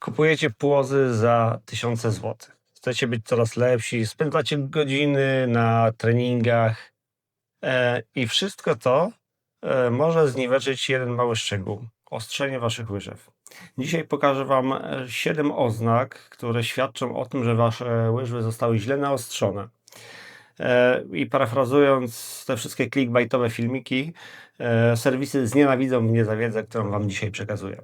Kupujecie płozy za tysiące złotych. Chcecie być coraz lepsi, spędzacie godziny na treningach i wszystko to może zniweczyć jeden mały szczegół. Ostrzenie waszych łyżew. Dzisiaj pokażę wam 7 oznak, które świadczą o tym, że wasze łyżwy zostały źle naostrzone. I parafrazując te wszystkie clickbaitowe filmiki, serwisy znienawidzą mnie za wiedzę, którą wam dzisiaj przekazuję.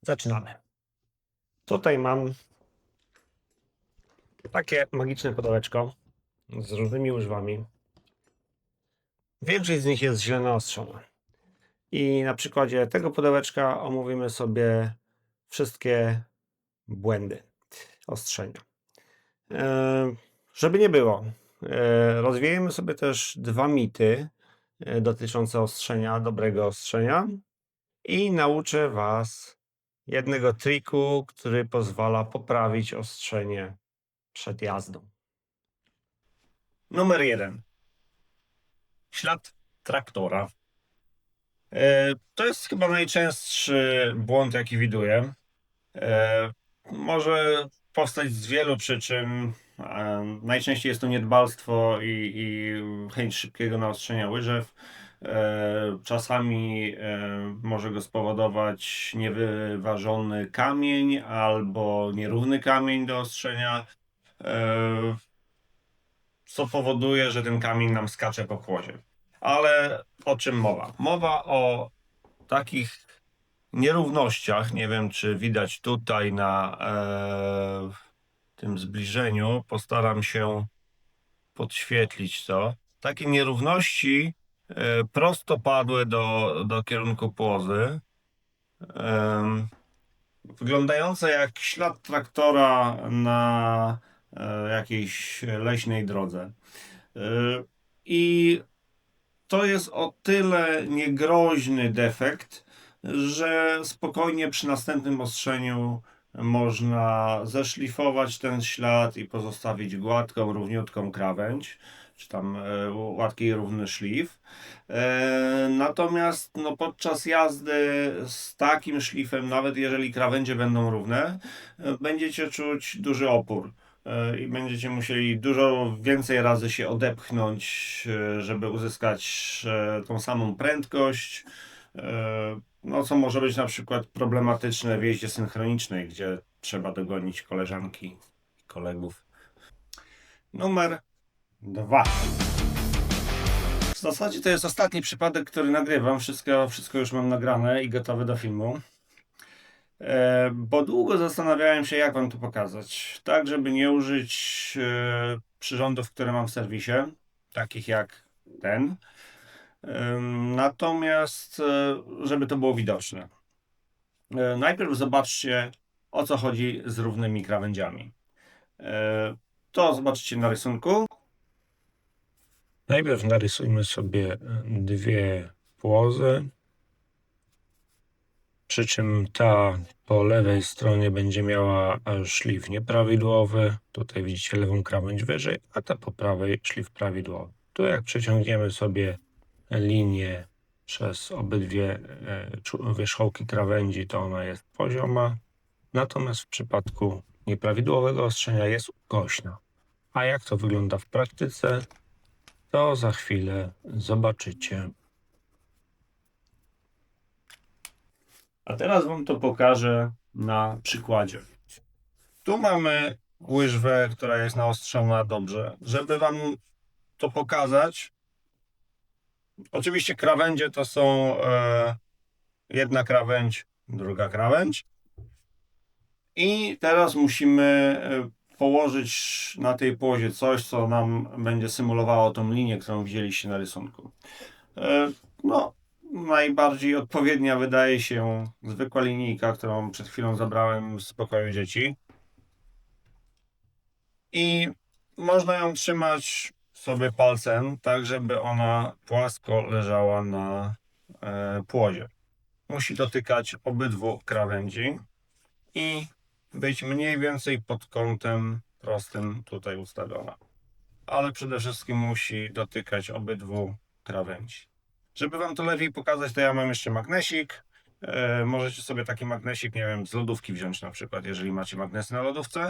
Zaczynamy. Tutaj mam takie magiczne pudełeczko z różnymi łyżwami. Większość z nich jest źle naostrzona. I na przykładzie tego pudełeczka omówimy sobie wszystkie błędy ostrzenia. Żeby nie było, rozwiejemy sobie też 2 mity dotyczące ostrzenia, dobrego ostrzenia i nauczę was jednego triku, który pozwala poprawić ostrzenie przed jazdą. Numer 1. Ślad traktora. To jest chyba najczęstszy błąd, jaki widuję. Może powstać z wielu przyczyn. Najczęściej jest to niedbalstwo i chęć szybkiego naostrzenia łyżew. Czasami może go spowodować niewyważony kamień albo nierówny kamień do ostrzenia, co powoduje, że ten kamień nam skacze po płozie. Ale o czym mowa? Mowa o takich nierównościach, nie wiem czy widać tutaj na tym zbliżeniu, postaram się podświetlić to. Takie nierówności prostopadłe do kierunku płozy, wyglądające jak ślad traktora na jakiejś leśnej drodze. I to jest o tyle niegroźny defekt, że spokojnie przy następnym ostrzeniu można zeszlifować ten ślad i pozostawić gładką, równiutką krawędź, czy tam gładki i równy szlif. Natomiast podczas jazdy z takim szlifem, nawet jeżeli krawędzie będą równe, będziecie czuć duży opór. I będziecie musieli dużo więcej razy się odepchnąć, żeby uzyskać tą samą prędkość. Co może być na przykład problematyczne w jeździe synchronicznej, gdzie trzeba dogonić koleżanki i kolegów. Numer 2. W zasadzie to jest ostatni przypadek, który nagrywam. Wszystko już mam nagrane i gotowe do filmu. Bo długo zastanawiałem się, jak wam to pokazać, tak żeby nie użyć przyrządów, które mam w serwisie, takich jak ten, natomiast żeby to było widoczne. Najpierw zobaczcie, o co chodzi z równymi krawędziami. To zobaczycie na rysunku. Najpierw narysujmy sobie 2 płozy. Przy czym ta po lewej stronie będzie miała szlif nieprawidłowy. Tutaj widzicie lewą krawędź wyżej, a ta po prawej szlif prawidłowy. Tu jak przeciągniemy sobie linię przez obydwie wierzchołki krawędzi, to ona jest pozioma. Natomiast w przypadku nieprawidłowego ostrzenia jest ukośna. A jak to wygląda w praktyce, to za chwilę zobaczycie. A teraz wam to pokażę na przykładzie. Tu mamy łyżwę, która jest naostrzona dobrze. Żeby wam to pokazać, oczywiście krawędzie to są jedna krawędź, druga krawędź. I teraz musimy położyć na tej płozie coś, co nam będzie symulowało tą linię, którą widzieliście na rysunku. Najbardziej odpowiednia wydaje się zwykła linijka, którą przed chwilą zabrałem z pokoju dzieci. I można ją trzymać sobie palcem, tak żeby ona płasko leżała na płozie. Musi dotykać obydwu krawędzi i być mniej więcej pod kątem prostym tutaj ustawiona. Ale przede wszystkim musi dotykać obydwu krawędzi. Żeby wam to lepiej pokazać, to ja mam jeszcze magnesik. Możecie sobie taki magnesik, nie wiem, z lodówki wziąć na przykład, jeżeli macie magnesy na lodówce.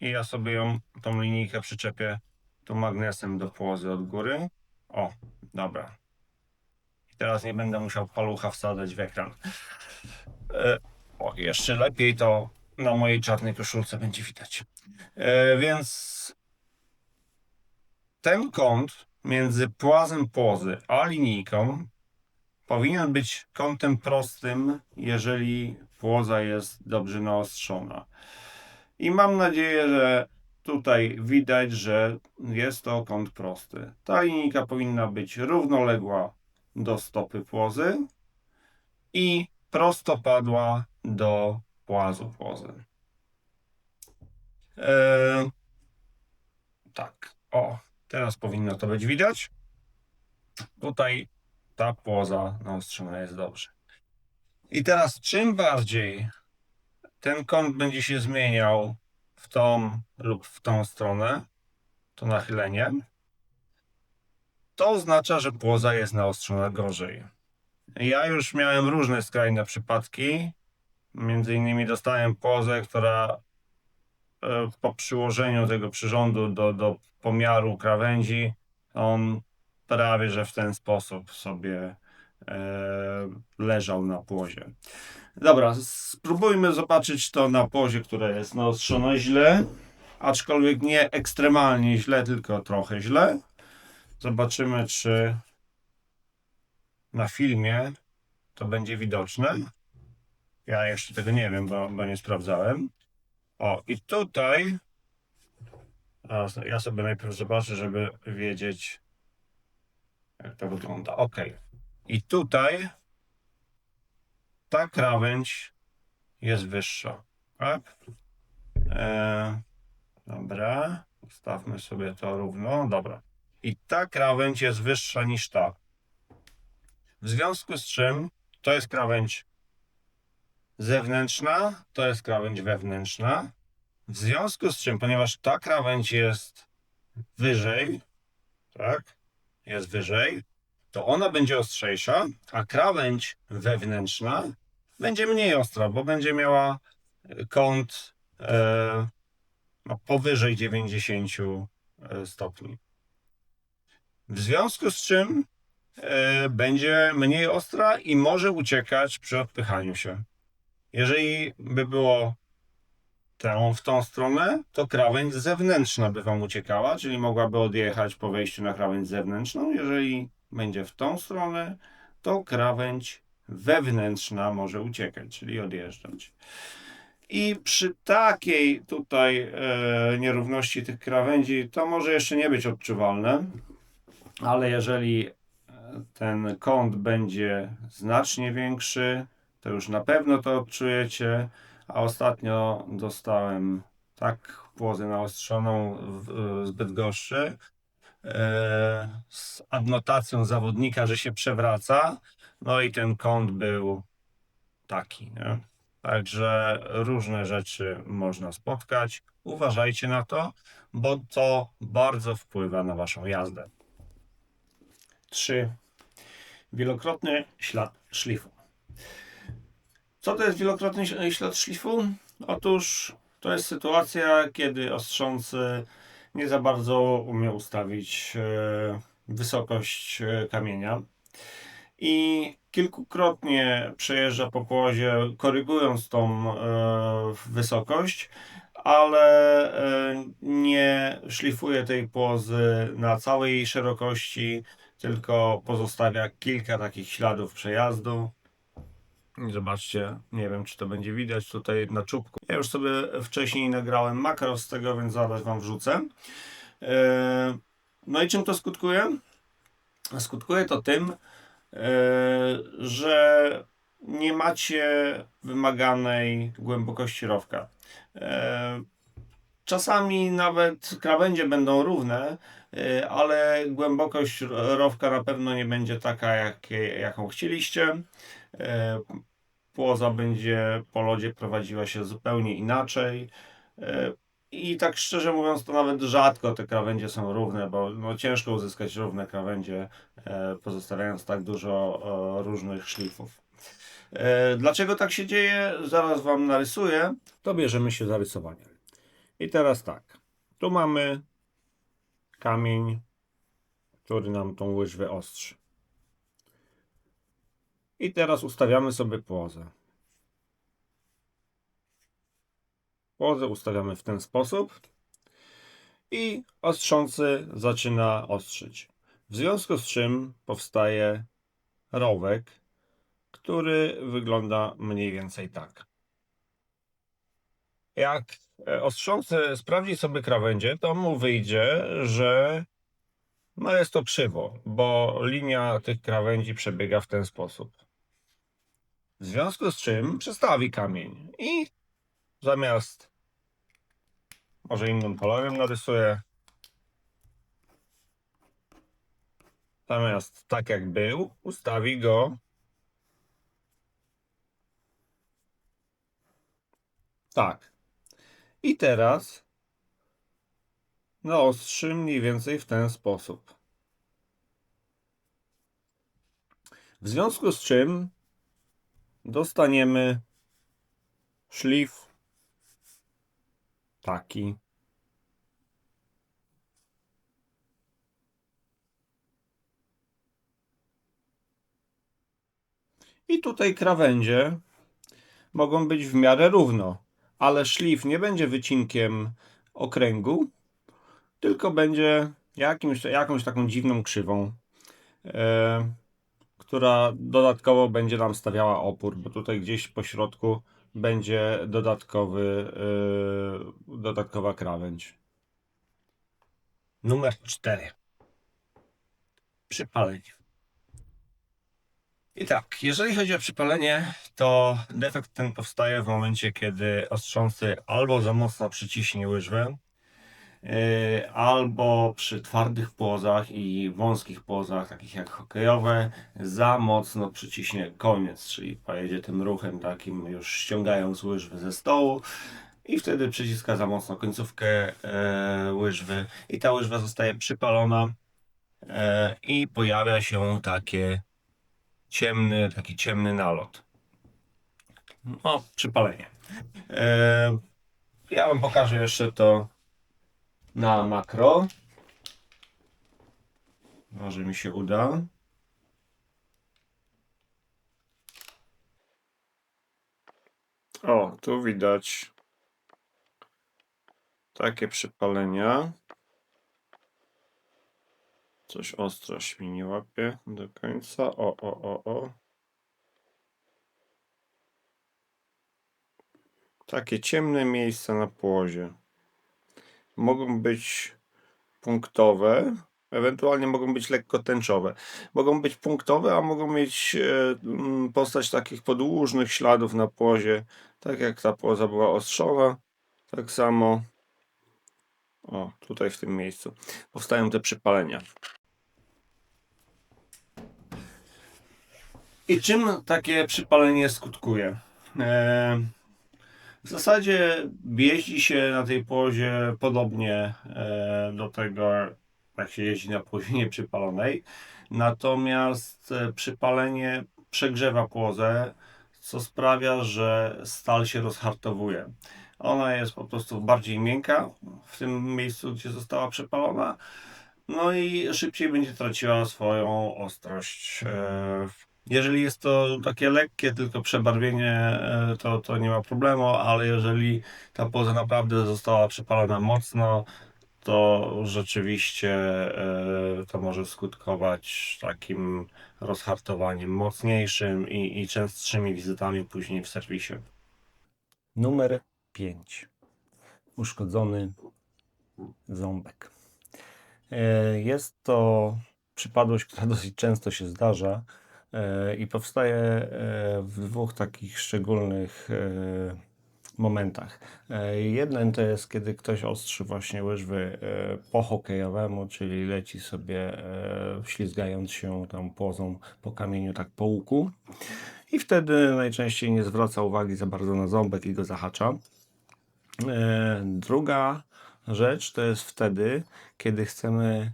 I ja sobie tą linijkę przyczepię tu magnesem do płozy od góry. O, dobra. I teraz nie będę musiał palucha wsadzać w ekran. O, jeszcze lepiej to na mojej czarnej koszulce będzie widać. Więc ten kąt między płazem płozy a linijką powinien być kątem prostym, jeżeli płoza jest dobrze naostrzona. I mam nadzieję, że tutaj widać, że jest to kąt prosty. Ta linijka powinna być równoległa do stopy płozy i prostopadła do płazu płozy. Tak, o, teraz powinno to być widać. Tutaj ta płoza naostrzona jest dobrze. I teraz czym bardziej ten kąt będzie się zmieniał w tą lub w tą stronę, to nachylenie, to oznacza, że płoza jest naostrzona gorzej. Ja już miałem różne skrajne przypadki. Między innymi dostałem płozę, która po przyłożeniu tego przyrządu do pomiaru krawędzi, on prawie że w ten sposób sobie leżał na płozie. Dobra, spróbujmy zobaczyć to na płozie, która jest naostrzona źle, aczkolwiek nie ekstremalnie źle, tylko trochę źle. Zobaczymy, czy na filmie to będzie widoczne. Ja jeszcze tego nie wiem, bo nie sprawdzałem. O, i tutaj ja sobie najpierw zobaczę, żeby wiedzieć, jak to wygląda. Ok. I tutaj ta krawędź jest wyższa. Tak? Dobra. Ustawmy sobie to równo. Dobra. I ta krawędź jest wyższa niż ta. W związku z czym to jest krawędź zewnętrzna, to jest krawędź wewnętrzna. W związku z czym, ponieważ ta krawędź jest wyżej, tak, jest wyżej, to ona będzie ostrzejsza, a krawędź wewnętrzna będzie mniej ostra, bo będzie miała kąt powyżej 90 stopni. W związku z czym będzie mniej ostra i może uciekać przy odpychaniu się. Jeżeli by było w tą stronę, to krawędź zewnętrzna by wam uciekała, czyli mogłaby odjechać po wejściu na krawędź zewnętrzną. Jeżeli będzie w tą stronę, to krawędź wewnętrzna może uciekać, czyli odjeżdżać. I przy takiej tutaj nierówności tych krawędzi, to może jeszcze nie być odczuwalne, ale jeżeli ten kąt będzie znacznie większy, to już na pewno to odczujecie. A ostatnio dostałem tak płozę naostrzoną w Bydgoszczy z adnotacją zawodnika, że się przewraca. No i ten kąt był taki, nie? Także różne rzeczy można spotkać. Uważajcie na to, bo to bardzo wpływa na waszą jazdę. 3. Wielokrotny ślad szlifu. Co to jest wielokrotny ślad szlifu? Otóż to jest sytuacja, kiedy ostrzący nie za bardzo umie ustawić wysokość kamienia i kilkukrotnie przejeżdża po płozie, korygując tą wysokość, ale nie szlifuje tej płozy na całej jej szerokości, tylko pozostawia kilka takich śladów przejazdu. Zobaczcie, nie wiem, czy to będzie widać tutaj na czubku. Ja już sobie wcześniej nagrałem makro z tego, więc zaraz wam wrzucę. No i czym to skutkuje? Skutkuje to tym, że nie macie wymaganej głębokości rowka. Czasami nawet krawędzie będą równe, ale głębokość rowka na pewno nie będzie taka, jaką chcieliście. Płoza będzie po lodzie prowadziła się zupełnie inaczej. I tak szczerze mówiąc, to nawet rzadko te krawędzie są równe, bo no, ciężko uzyskać równe krawędzie, pozostawiając tak dużo różnych szlifów. Dlaczego tak się dzieje? Zaraz Wam narysuję. To bierzemy się za rysowanie. I teraz tak. Tu mamy kamień, który nam tą łyżwę ostrzy. I teraz ustawiamy sobie płozę. Płozę ustawiamy w ten sposób i ostrzący zaczyna ostrzyć. W związku z czym powstaje rowek, który wygląda mniej więcej tak. Jak ostrzący sprawdzi sobie krawędzie, to mu wyjdzie, że no jest to krzywo, bo linia tych krawędzi przebiega w ten sposób. W związku z czym przestawi kamień i zamiast, może innym kolorem narysuję, zamiast tak jak był, ustawi go tak. I teraz naostrzy mniej więcej w ten sposób. W związku z czym dostaniemy szlif taki. I tutaj krawędzie mogą być w miarę równo, ale szlif nie będzie wycinkiem okręgu, tylko będzie jakąś taką dziwną krzywą, która dodatkowo będzie nam stawiała opór, bo tutaj gdzieś po środku będzie dodatkowa krawędź. Numer 4. Przypalenie. I tak, jeżeli chodzi o przypalenie, to defekt ten powstaje w momencie, kiedy ostrząsy albo za mocno przyciśnie łyżwę, albo przy twardych płozach i wąskich płozach, takich jak hokejowe, za mocno przyciśnie koniec, czyli pojedzie tym ruchem takim, już ściągając łyżwę ze stołu i wtedy przyciska za mocno końcówkę łyżwy i ta łyżwa zostaje przypalona i pojawia się taki ciemny nalot. No, przypalenie. Ja Wam pokażę jeszcze to na makro. Może mi się uda. O, tu widać takie przypalenia. Coś ostrość mi nie łapie do końca. O. Takie ciemne miejsca na płozie. Mogą być punktowe, ewentualnie mogą być lekko tęczowe. Mogą być punktowe, a mogą mieć postać takich podłużnych śladów na płozie. Tak jak ta płoza była ostrzona, tak samo tutaj w tym miejscu powstają te przypalenia. I czym takie przypalenie skutkuje? W zasadzie jeździ się na tej płozie podobnie do tego, jak się jeździ na płozie nieprzypalonej. Natomiast przypalenie przegrzewa płozę, co sprawia, że stal się rozhartowuje. Ona jest po prostu bardziej miękka w tym miejscu, gdzie została przepalona. No i szybciej będzie traciła swoją ostrość. Jeżeli jest to takie lekkie tylko przebarwienie, to nie ma problemu, ale jeżeli ta poza naprawdę została przepalona mocno, to rzeczywiście to może skutkować takim rozhartowaniem mocniejszym i częstszymi wizytami później w serwisie. Numer 5. Uszkodzony ząbek. Jest to przypadłość, która dosyć często się zdarza i powstaje w dwóch takich szczególnych momentach. Jeden to jest, kiedy ktoś ostrzy właśnie łyżwy po hokejowemu, czyli leci sobie ślizgając się tam płozą po kamieniu, tak po łuku, i wtedy najczęściej nie zwraca uwagi za bardzo na ząbek i go zahacza. Druga rzecz to jest wtedy, kiedy chcemy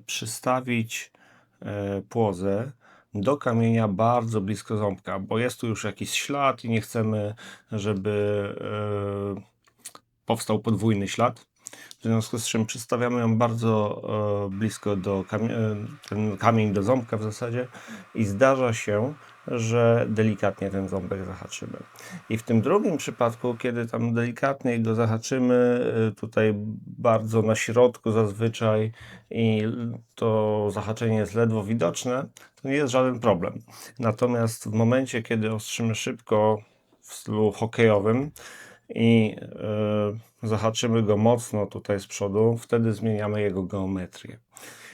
przystawić płozę do kamienia bardzo blisko ząbka, bo jest tu już jakiś ślad i nie chcemy, żeby powstał podwójny ślad. W związku z czym przystawiamy ją bardzo blisko do ten kamień do ząbka w zasadzie i zdarza się, że delikatnie ten ząbek zahaczymy. I w tym drugim przypadku, kiedy tam delikatnie go zahaczymy, tutaj bardzo na środku zazwyczaj i to zahaczenie jest ledwo widoczne, to nie jest żaden problem. Natomiast w momencie, kiedy ostrzymy szybko w stylu hokejowym i zahaczymy go mocno tutaj z przodu, wtedy zmieniamy jego geometrię.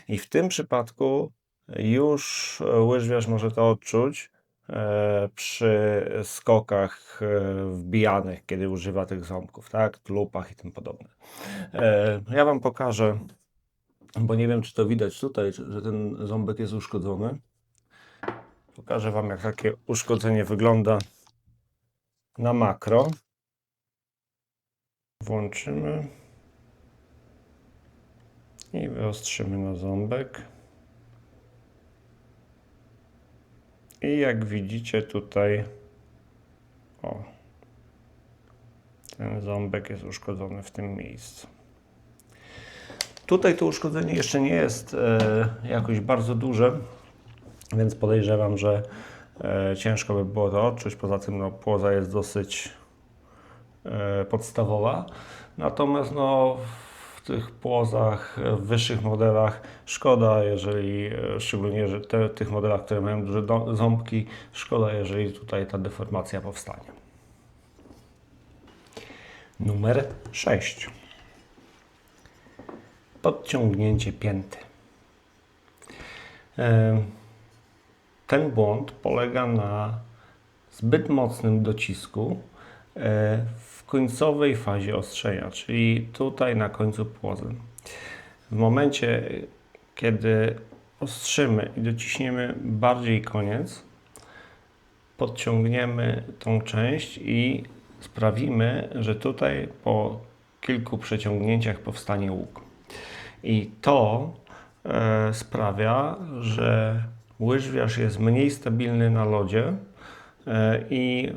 I w tym przypadku już łyżwiarz może to odczuć przy skokach wbijanych, kiedy używa tych ząbków, tak, lupach i tym podobne. Ja Wam pokażę, bo nie wiem, czy to widać tutaj, że ten ząbek jest uszkodzony. Pokażę Wam, jak takie uszkodzenie wygląda na makro. Włączymy i wyostrzymy na ząbek. I jak widzicie tutaj, o, ten ząbek jest uszkodzony w tym miejscu. Tutaj to uszkodzenie jeszcze nie jest jakoś bardzo duże, więc podejrzewam, że ciężko by było to odczuć. Poza tym no, płoza jest dosyć podstawowa. Natomiast no, w tych płozach, w wyższych modelach szkoda, jeżeli, szczególnie że tych modelach, które mają duże ząbki, szkoda, jeżeli tutaj ta deformacja powstanie. Numer 6. Podciągnięcie pięty. Ten błąd polega na zbyt mocnym docisku w końcowej fazie ostrzenia, czyli tutaj na końcu płozy. W momencie, kiedy ostrzymy i dociśniemy bardziej koniec, podciągniemy tą część i sprawimy, że tutaj po kilku przeciągnięciach powstanie łuk. I to sprawia, że łyżwiarz jest mniej stabilny na lodzie i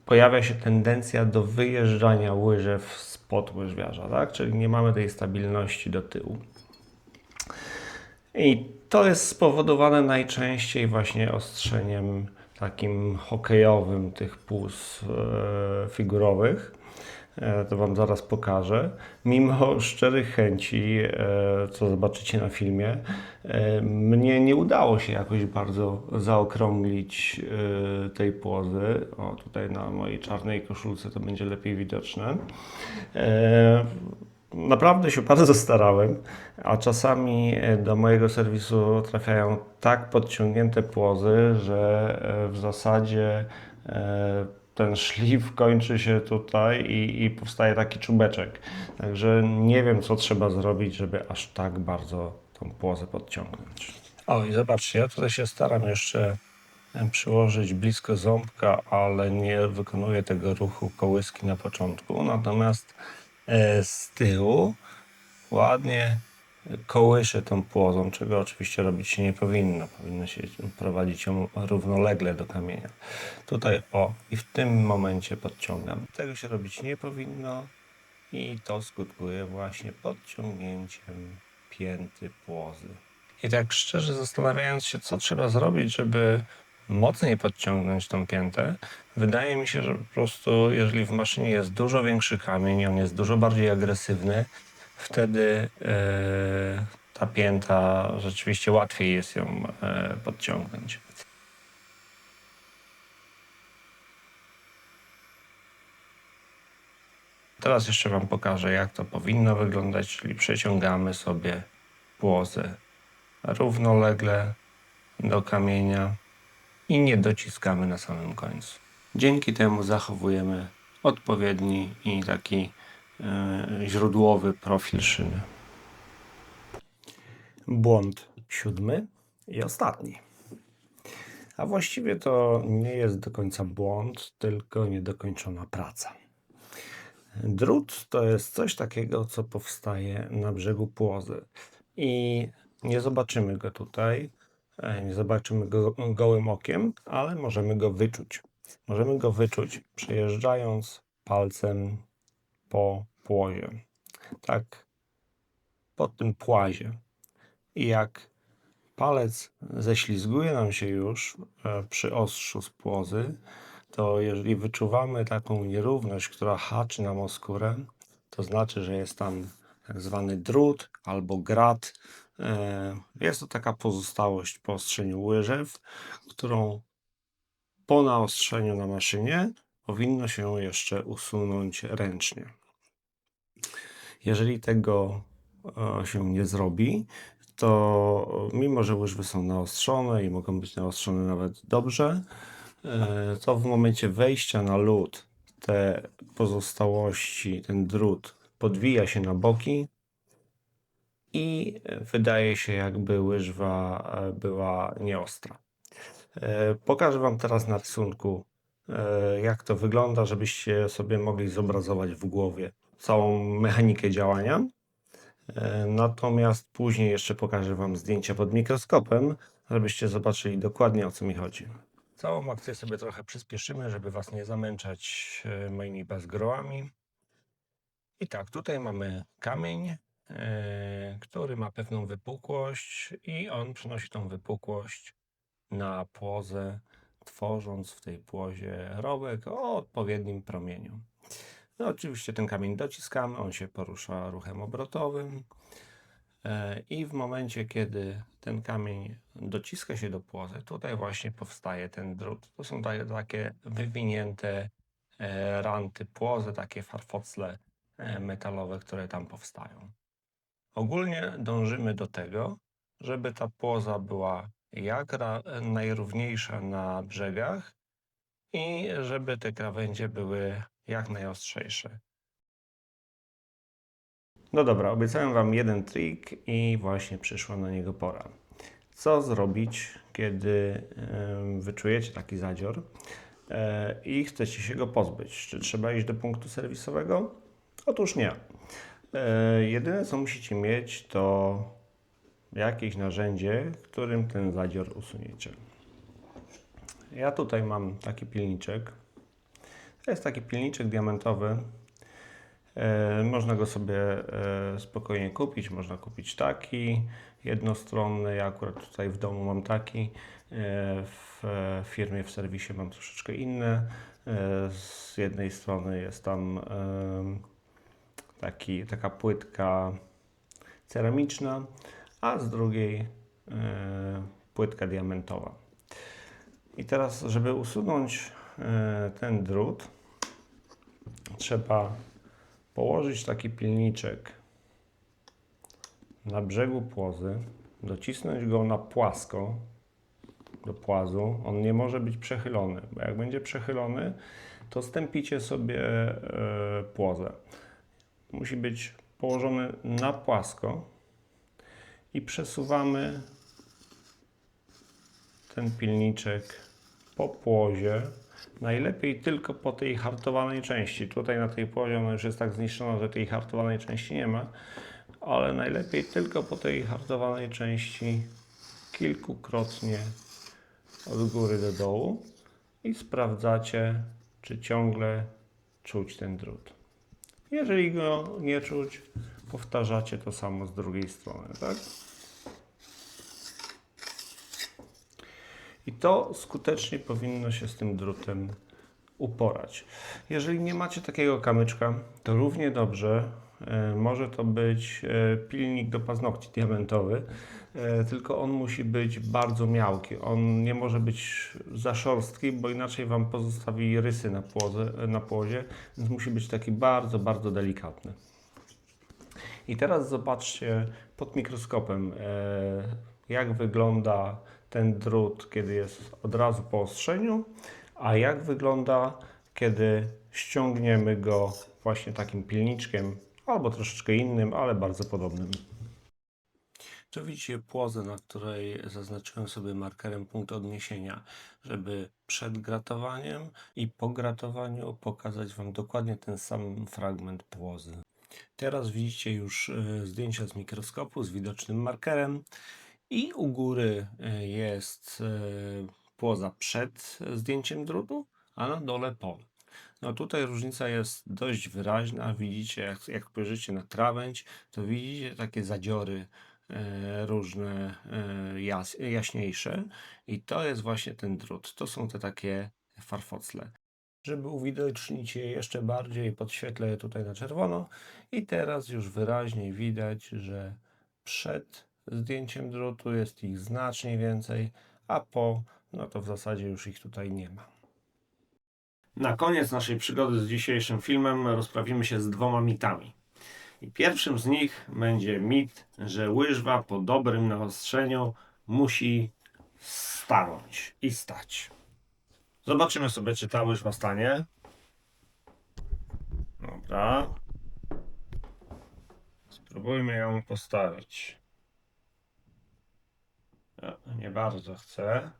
pojawia się tendencja do wyjeżdżania łyżew spod łyżwiarza, tak? Czyli nie mamy tej stabilności do tyłu. I to jest spowodowane najczęściej właśnie ostrzeniem takim hokejowym tych płóz figurowych. To Wam zaraz pokażę. Mimo szczerych chęci, co zobaczycie na filmie, mnie nie udało się jakoś bardzo zaokrąglić tej płozy. O, tutaj na mojej czarnej koszulce to będzie lepiej widoczne. Naprawdę się bardzo starałem, a czasami do mojego serwisu trafiają tak podciągnięte płozy, że w zasadzie ten szlif kończy się tutaj i powstaje taki czubeczek. Także nie wiem, co trzeba zrobić, żeby aż tak bardzo tą płozę podciągnąć. O, i zobaczcie, ja tutaj się staram jeszcze przyłożyć blisko ząbka, ale nie wykonuję tego ruchu kołyski na początku. Natomiast z tyłu ładnie kołyszę tą płozą, czego oczywiście robić się nie powinno. Powinno się prowadzić ją równolegle do kamienia. Tutaj o, i w tym momencie podciągam. Tego się robić nie powinno i to skutkuje właśnie podciągnięciem pięty płozy. I tak szczerze zastanawiając się, co trzeba zrobić, żeby mocniej podciągnąć tą piętę, wydaje mi się, że po prostu jeżeli w maszynie jest dużo większy kamień, on jest dużo bardziej agresywny, wtedy ta pięta rzeczywiście łatwiej jest ją podciągnąć. Teraz jeszcze Wam pokażę, jak to powinno wyglądać, czyli przeciągamy sobie płozę równolegle do kamienia i nie dociskamy na samym końcu. Dzięki temu zachowujemy odpowiedni i taki źródłowy profil szyny. Błąd 7 i ostatni. A właściwie to nie jest do końca błąd, tylko niedokończona praca. Drut to jest coś takiego, co powstaje na brzegu Płozy i nie zobaczymy go tutaj, nie zobaczymy go gołym okiem, ale możemy go wyczuć. Możemy go wyczuć przejeżdżając palcem po płozie, tak po tym płazie. I jak palec ześlizguje nam się już przy ostrzu z płozy, to jeżeli wyczuwamy taką nierówność, która haczy nam o skórę, to znaczy, że jest tam tak zwany drut albo grat. Jest to taka pozostałość po ostrzeniu łyżew, którą po naostrzeniu na maszynie powinno się jeszcze usunąć ręcznie. Jeżeli tego się nie zrobi, to mimo, że łyżwy są naostrzone i mogą być naostrzone nawet dobrze, to w momencie wejścia na lód te pozostałości, ten drut podwija się na boki i wydaje się, jakby łyżwa była nieostra. Pokażę Wam teraz na rysunku, jak to wygląda, żebyście sobie mogli zobrazować w głowie całą mechanikę działania. Natomiast później jeszcze pokażę Wam zdjęcia pod mikroskopem, żebyście zobaczyli dokładnie, o co mi chodzi. Całą akcję sobie trochę przyspieszymy, żeby Was nie zamęczać moimi bazgrołami. I tak, tutaj mamy kamień, który ma pewną wypukłość i on przenosi tą wypukłość na płozę, tworząc w tej płozie rowek o odpowiednim promieniu. No, oczywiście ten kamień dociskamy, on się porusza ruchem obrotowym i w momencie, kiedy ten kamień dociska się do płozy, tutaj właśnie powstaje ten drut. To są takie wywinięte ranty płozy, takie farfocle metalowe, które tam powstają. Ogólnie dążymy do tego, żeby ta płoza była jak najrówniejsza na brzegach i żeby te krawędzie były jak najostrzejsze. No dobra, obiecałem Wam jeden trik i właśnie przyszła na niego pora. Co zrobić, kiedy wyczujecie taki zadzior i chcecie się go pozbyć? Czy trzeba iść do punktu serwisowego? Otóż nie. Jedyne, co musicie mieć, to jakieś narzędzie, którym ten zadzior usuniecie. Ja tutaj mam taki pilniczek. To jest taki pilniczek diamentowy. Można go sobie spokojnie kupić. Można kupić taki jednostronny. Ja akurat tutaj w domu mam taki. W firmie, w serwisie mam troszeczkę inne. Z jednej strony jest tam taka płytka ceramiczna, a z drugiej płytka diamentowa. I teraz, żeby usunąć ten drut, trzeba położyć taki pilniczek na brzegu płozy, docisnąć go na płasko do płazu. On nie może być przechylony, bo jak będzie przechylony, to stępicie sobie płozę. Musi być położony na płasko i przesuwamy ten pilniczek po płozie. Najlepiej tylko po tej hartowanej części. Tutaj na tej płozie ona już jest tak zniszczona, że tej hartowanej części nie ma, ale najlepiej tylko po tej hartowanej części kilkukrotnie od góry do dołu i sprawdzacie, czy ciągle czuć ten drut. Jeżeli go nie czuć, powtarzacie to samo z drugiej strony, tak? I to skutecznie powinno się z tym drutem uporać. Jeżeli nie macie takiego kamyczka, to równie dobrze może to być pilnik do paznokci diamentowy, tylko on musi być bardzo miałki. On nie może być za szorstki, bo inaczej Wam pozostawi rysy na płozie, więc musi być taki bardzo, bardzo delikatny. I teraz zobaczcie pod mikroskopem, jak wygląda ten drut, kiedy jest od razu po ostrzeniu, a jak wygląda, kiedy ściągniemy go właśnie takim pilniczkiem, albo troszeczkę innym, ale bardzo podobnym. Tu widzicie płozę, na której zaznaczyłem sobie markerem punkt odniesienia, żeby przed gratowaniem i po gratowaniu pokazać Wam dokładnie ten sam fragment płozy. Teraz widzicie już zdjęcia z mikroskopu z widocznym markerem i u góry jest płoza przed zdjęciem drutu, a na dole po. No tutaj różnica jest dość wyraźna. Widzicie, jak spojrzycie na krawędź, to widzicie takie zadziory różne, jaśniejsze, i to jest właśnie ten drut. To są te takie farfocle. Żeby uwidocznić je jeszcze bardziej, podświetlę je tutaj na czerwono i teraz już wyraźnie widać, że przed zdjęciem drutu jest ich znacznie więcej, a po, no to w zasadzie już ich tutaj nie ma. Na koniec naszej przygody z dzisiejszym filmem rozprawimy się z 2 mitami. I pierwszym z nich będzie mit, że łyżwa po dobrym naostrzeniu musi stanąć i stać. Zobaczymy sobie, czy ta łyżwa stanie. Dobra. Spróbujmy ją postawić. Nie bardzo chcę.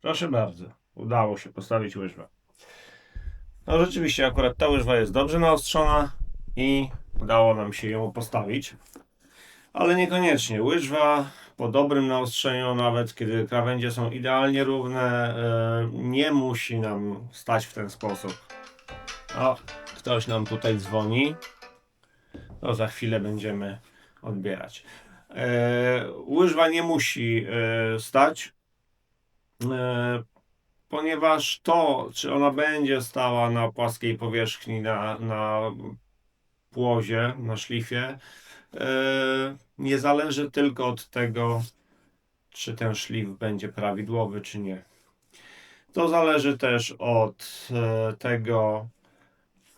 Proszę bardzo, udało się postawić łyżwę. No rzeczywiście, akurat ta łyżwa jest dobrze naostrzona i udało nam się ją postawić. Ale niekoniecznie. Łyżwa po dobrym naostrzeniu, nawet kiedy krawędzie są idealnie równe, nie musi nam stać w ten sposób. O, ktoś nam tutaj dzwoni. To za chwilę będziemy odbierać. Łyżwa nie musi stać, ponieważ to, czy ona będzie stała na płaskiej powierzchni, na płozie, na szlifie, nie zależy tylko od tego, czy ten szlif będzie prawidłowy, czy nie. To zależy też od tego,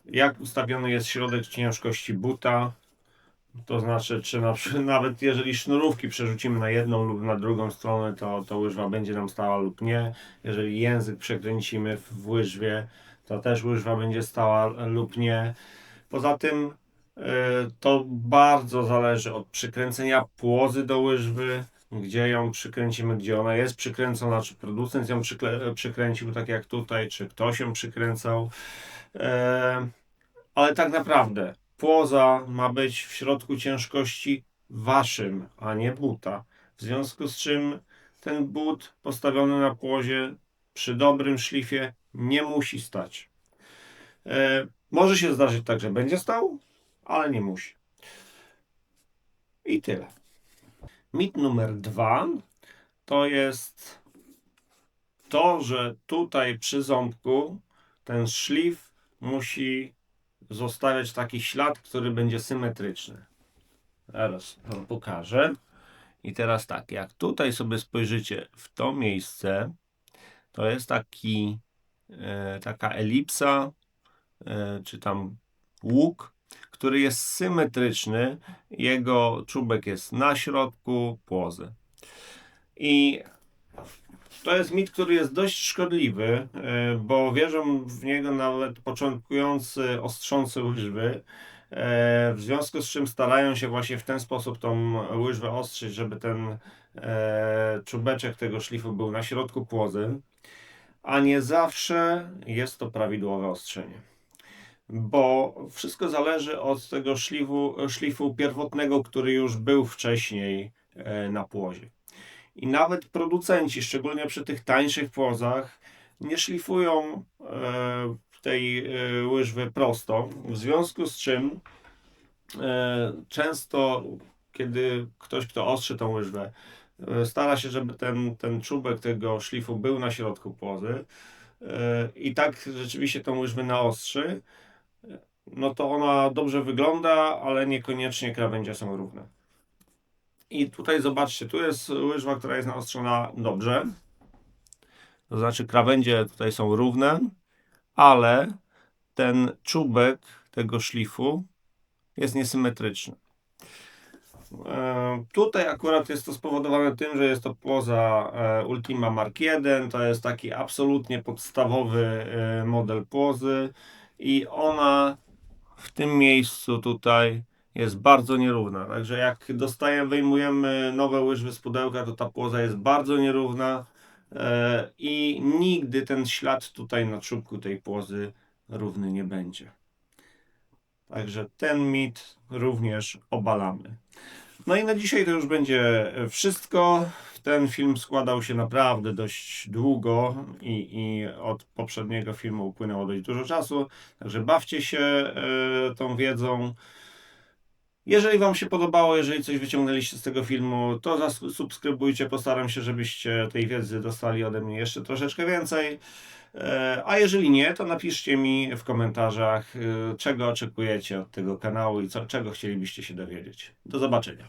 jak ustawiony jest środek ciężkości buta. To znaczy, czy nawet jeżeli sznurówki przerzucimy na jedną lub na drugą stronę, to łyżwa będzie nam stała lub nie. Jeżeli język przekręcimy w łyżwie, to też łyżwa będzie stała lub nie. Poza tym to bardzo zależy od przykręcenia płozy do łyżwy, gdzie ją przykręcimy, gdzie ona jest przykręcona, czy producent ją przykręcił tak jak tutaj, czy ktoś ją przykręcał. Ale tak naprawdę płoza ma być w środku ciężkości waszym, a nie buta. W związku z czym ten but postawiony na płozie przy dobrym szlifie nie musi stać. Może się zdarzyć tak, że będzie stał, ale nie musi. I tyle. Mit numer 2 to jest to, że tutaj przy ząbku ten szlif musi zostawiać taki ślad, który będzie symetryczny. Zaraz wam pokażę. I teraz tak, jak tutaj sobie spojrzycie w to miejsce, to jest taka elipsa, czy tam łuk, który jest symetryczny. Jego czubek jest na środku płozy. I to jest mit, który jest dość szkodliwy, bo wierzą w niego nawet początkujący ostrzący łyżwy. W związku z czym starają się właśnie w ten sposób tą łyżwę ostrzyć, żeby ten czubeczek tego szlifu był na środku płozy, a nie zawsze jest to prawidłowe ostrzenie. Bo wszystko zależy od tego szlifu pierwotnego, który już był wcześniej na płozie. I nawet producenci, szczególnie przy tych tańszych płozach, nie szlifują tej łyżwy prosto, w związku z czym często, kiedy ktoś, kto ostrzy tą łyżwę, stara się, żeby ten czubek tego szlifu był na środku płozy i tak rzeczywiście tą łyżwę naostrzy, no to ona dobrze wygląda, ale niekoniecznie krawędzie są równe. I tutaj zobaczcie, tu jest łyżwa, która jest naostrzona dobrze. To znaczy krawędzie tutaj są równe, ale ten czubek tego szlifu jest niesymetryczny. Tutaj akurat jest to spowodowane tym, że jest to płoza Ultima Mark 1. To jest taki absolutnie podstawowy model płozy i ona w tym miejscu tutaj jest bardzo nierówna. Także jak wyjmujemy nowe łyżwy z pudełka, to ta płoza jest bardzo nierówna i nigdy ten ślad tutaj na czubku tej płozy równy nie będzie. Także ten mit również obalamy. No i na dzisiaj to już będzie wszystko. Ten film składał się naprawdę dość długo i od poprzedniego filmu upłynęło dość dużo czasu. Także bawcie się tą wiedzą. Jeżeli Wam się podobało, jeżeli coś wyciągnęliście z tego filmu, to zasubskrybujcie. Postaram się, żebyście tej wiedzy dostali ode mnie jeszcze troszeczkę więcej. A jeżeli nie, to napiszcie mi w komentarzach, czego oczekujecie od tego kanału i czego chcielibyście się dowiedzieć. Do zobaczenia.